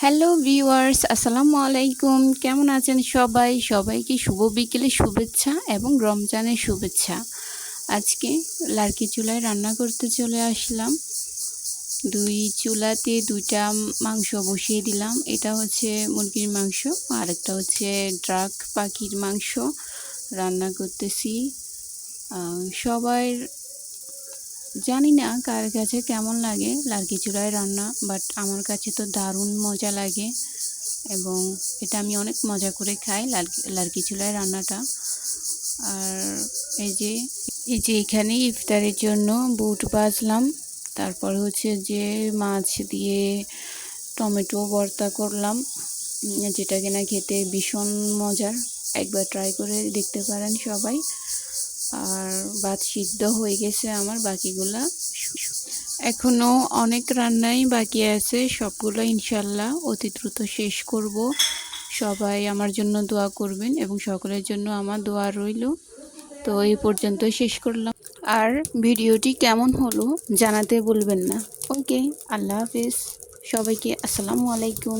Hello viewers, আসসালামু আলাইকুম। কেমন আছেন সবাই? সবাইকে শুভ বিকেলের শুভেচ্ছা এবং রমজানের শুভেচ্ছা। আজকে লার্কি চুলায় রান্না করতে চলে আসলাম। দুই চুলাতে ২টা মাংস বসিয়ে দিলাম। এটা হচ্ছে মুরগির মাংস, আরেকটা হচ্ছে ড্রাক পাখির মাংস রান্না করতেছি। সবার জানি না কার কাছে কেমন লাগে লার্কি চুলায় রান্না, বাট আমার কাছে তো দারুণ মজা লাগে এবং এটা আমি অনেক মজা করে খাই লার্কি চুলায় রান্নাটা। আর এই যে এখানে ইফতারের জন্য বুট ভাজলাম, তারপর হচ্ছে যে মাছ দিয়ে টমেটো ভর্তা করলাম, যেটা কিনা খেতে ভীষণ মজার। একবার ট্রাই করে দেখতে পারেন সবাই। আর ভাত সিদ্ধ হয়ে গেছে আমার, বাকিগুলা এখনো অনেক রান্নাই বাকি আছে, সবগুলো ইনশাল্লাহ অতি দ্রুত শেষ করব। সবাই আমার জন্য দোয়া করবেন এবং সকলের জন্য আমার দোয়া রইল। তো এই পর্যন্ত শেষ করলাম। আর ভিডিওটি কেমন হলো জানাতে ভুলবেন না। ওকে, আল্লাহ হাফেজ সবাইকে। আসসালামু আলাইকুম।